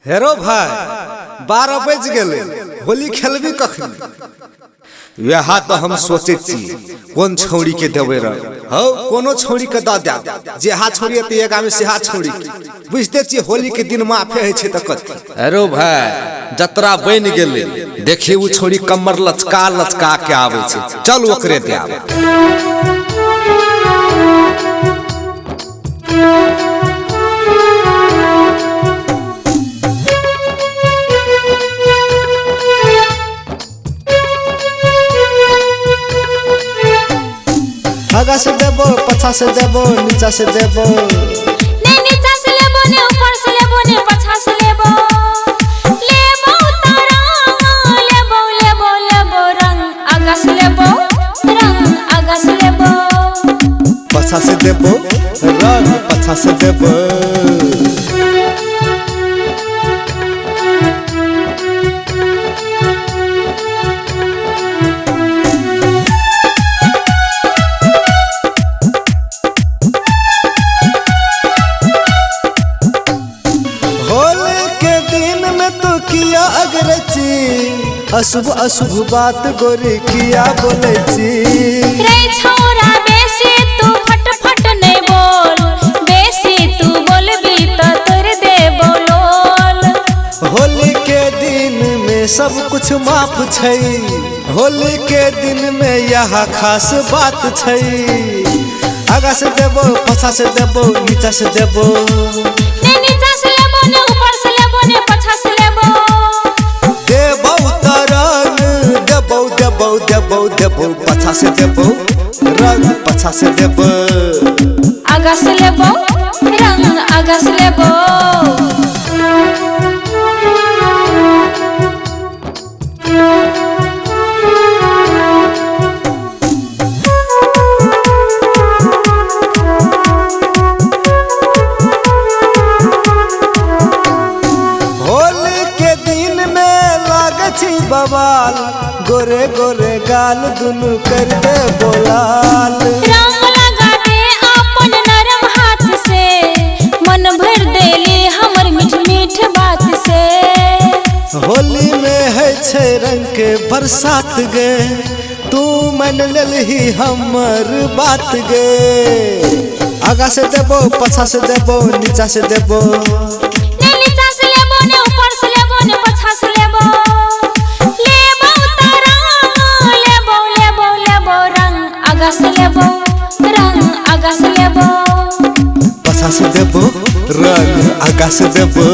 हेरो भाई 12 बज गए होली खेलबी कखन। वह तो हम सोचे कौन छौड़ी के देवे हो कोनो छौड़ी के द दे जेहा छोड़ी एक में सेहा छौड़ी बुझते छी होली के दिन माफे है छे त कथि। हेरो भाई जतरा बन गेले देखी उ छोड़ी कमर लचका लचका के आवे छे, चल ओकरे दे आवे। आगा से देबो पछा से देबो नीचा से देबो, ने नीचा से लेबो ने ऊपर से लेबो ने पछा से लेबो, लेबो तारा लेबो लेबो लेबो रंग आगा से लेबो रंग आगा से लेबो, पछा से देबो रंग पछा से देबो। किया अगरची अशुभ अशुभ बात गोरी किया बोले छी। रे छोरा बेसी तू फट फट नहीं बोल, बेसी तू बोलबी तो तोर दे बोलोल। होली के दिन में सब कुछ माफ छै, होली के दिन में यह खास बात छै। आगा से देबो पछा से देबो नीचा से देबो, ने नीचा से लेबो ने ऊपर से लेबो ने पछा से लेबो, देबो तरंग देबो देबो देबो देबो पछा से देबो रंग पछा से देबो। आगा से लेबो रंग आगा से लेबो। बवाल गोरे गोरे गाल दुनु कर दे बोलाल, रंग लगा दे अपन नरम हाथ से, मन भर देली हमर मीठ मीठ बात से। होली में है छे रंग के बरसात गे, तू मन लेलही हमर बात गे। आगा से देबो पछा से देबो नीचा से देबो, ने नीचा से लेबो ने ऊपर से लेबो ने पछा से लेबो, आगा से लेबो रंग आगा से लेबो, पछा से देबो रंग आगा से देबो।